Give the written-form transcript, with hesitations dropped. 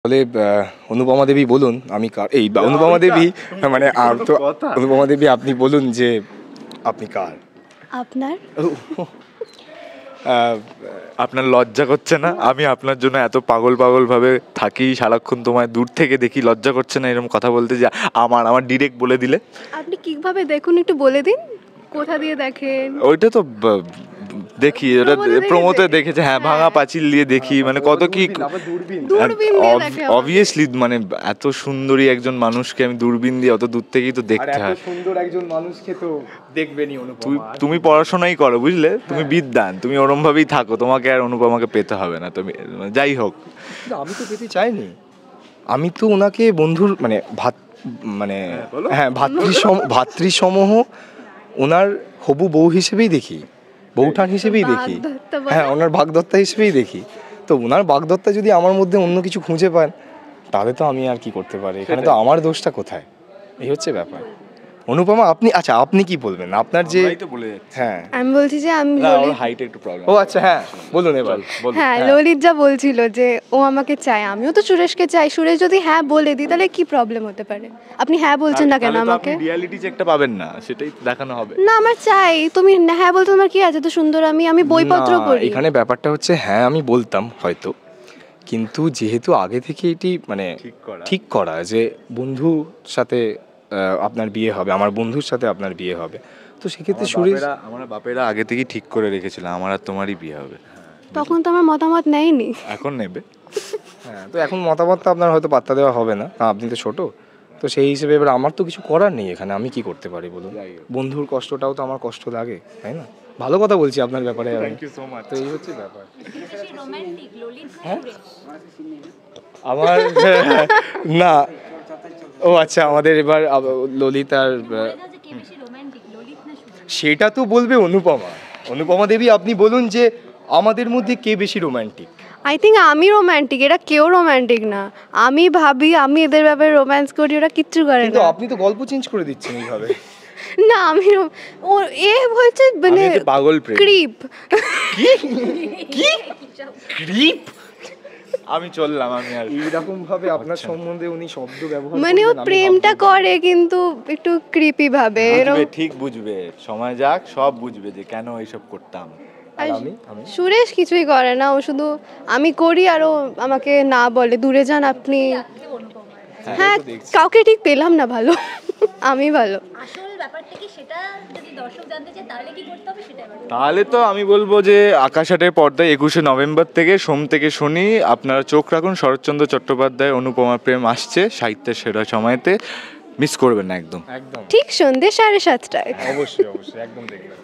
তাহলে অনুপমা দেবী বলুন আমি কার, এই অনুপমা দেবী মানে আর তো অনুপমা দেবী আপনি বলুন যে আপনি কার। আপনার আপনার লজ্জা করছে না? আমি আপনার জন্য এত পাগল পাগল ভাবে থাকি, সারাক্ষণ তোমায় দূর থেকে দেখি, লজ্জা করছে না এরকম কথা বলতে যে আমার ডিরেক্ট বলে দিলে? আপনি কিভাবে দেখুন একটু বলে দিন, কোথা দিয়ে দেখেন? ওইটা তো দেখি, ওটা প্রমোতে দেখেছে, হ্যাঁ ভাঙা পাঁচিল দিয়ে দেখি, মানে কত কি দূরবীন দিয়ে দেখে অবভিয়াসলি, মানে এত সুন্দরী একজন মানুষকে আমি দূরবীন দিয়ে অত দূর থেকেই তো দেখতে হয়। সুন্দর একজন মানুষকে তো দেখবেনই অনুপমা। তুমি পড়াশোনাই করো বুঝলে, তুমি বিদ্বান, তুমি ওরম ভাবেই থাকো, তোমাকে আর অনুপমাকে পেতে হবে না। তুমি যাই হোক, আমি তো পেতে চাইনি, আমি তো ওনাকে বন্ধুর মানে ভাতৃসমহ ওনার হবু বউ হিসেবেই দেখি, বউঠান হিসেবেই দেখি, হ্যাঁ ওনার বাগদত্তা হিসেবেই দেখি। তো ওনার বাগদত্তা যদি আমার মধ্যে অন্য কিছু খুঁজে পান তাহলে তো আমি আর কি করতে পারি, এখানে তো আমার দোষটা কোথায়, এই হচ্ছে ব্যাপার। অনুপমা আপনি, আচ্ছা আপনি কি বলবেন আপনার যে, হ্যাঁ আমি বলছি যে আমি হাইটে একটু প্রবলেম। ও আচ্ছা হ্যাঁ বলুন এবার। হ্যাঁ, ললিত যা বলছিল যে ও আমাকে চায়, আমিও তো সুরেশকে চাই। সুরেশ যদি হ্যাঁ বলে দিই তাহলে কি প্রবলেম হতে পারে? আপনি হ্যাঁ বলছেন না কেন আমাকে? রিয়ালিটি চেকটা পাবেন না, সেটাই দেখানো হবে। না আমার চাই, তুমি হ্যাঁ বলতে তোমার কি আছে? তো সুন্দর আমি বইপত্র পড়ি। এখানে ব্যাপারটা হচ্ছে হ্যাঁ আমি বলতাম হয়তো, কিন্তু যেহেতু আগে থেকে এটি মানে ঠিক করা যে বন্ধুর সাথে আপনার বিয়ে হবে, আমার বন্ধুর সাথে আপনার বিয়ে হবে, তো সেক্ষেত্রে সুরেশ, আমার বাপেরা আগে থেকেই ঠিক করে রেখেছিল আমার আর তোমারই বিয়ে হবে। তখন তো আমার মতামত নেয়নি, এখন নেবে। হ্যাঁ তো এখন মতামতটা আপনার হয়তো পাত্তা দেওয়া হবে না, আপনি তো ছোট, তো সেই হিসেবে এবার আমার তো কিছু করার নেই এখানে, আমি কি করতে পারি বলুন? বন্ধুর কষ্টটাও তো আমার কষ্ট লাগে, তাই না? ভালো কথা বলছি আপনার ব্যাপারে, তো এই হচ্ছে ব্যাপার। আমার না, ও আচ্ছা আমাদের এবার ললিত আর সেটা তো বলবে অনুপমা। অনুপমা দেবী আপনি বলুন যে আমাদের মধ্যে কে বেশি রোম্যান্টিক? আই থিঙ্ক আমি রোম্যান্টিক, এরা কেউ রোম্যান্টিক না। আমি ভাবি আমি এদের ব্যাপারে রোম্যান্স করি, ওরা কিচ্ছু করে কিন্তু না। আপনি তো গল্প চেঞ্জ করে দিচ্ছেন এইভাবে। না আমি ও এ বলছে মানে পাগল প্রেম। ক্রিপ। ক্রিপ? আমি চললাম, আমি আর এইরকম ভাবে আপনার সম্বন্ধে উনি শব্দ ব্যবহার মানে ও প্রেমটা করে কিন্তু একটু ক্রিপি ভাবে, বুঝবে, ঠিক বুঝবে, সময় যাক সব বুঝবে যে কেন এইসব করতাম। সুরেশ কিছুই করে না, ও শুধু আমি করি আর ও আমাকে না বলে দূরে যান আপনি। হ্যাঁ কাউকে ঠিক পেলাম না ভালো। আমি ভালো। আসল ব্যাপারটা কি সেটা যদি দর্শক জানতে চায় তাহলে কি করতে হবে সেটা এবার। তাহলে তো আমি বলবো যে আকাশাটের পর্দায় 21শে নভেম্বর থেকে সোম থেকে শনি আপনারা চোখ রাখুন। শরৎচন্দ্র চট্টোপাধ্যায় অনুপমা প্রেম আসছে সাহিত্যের সেরা সময়তে, মিস করবেন না একদম। ঠিক সন্ধ্যে 7:30টায়। অবশ্যই একদম দেখবেন।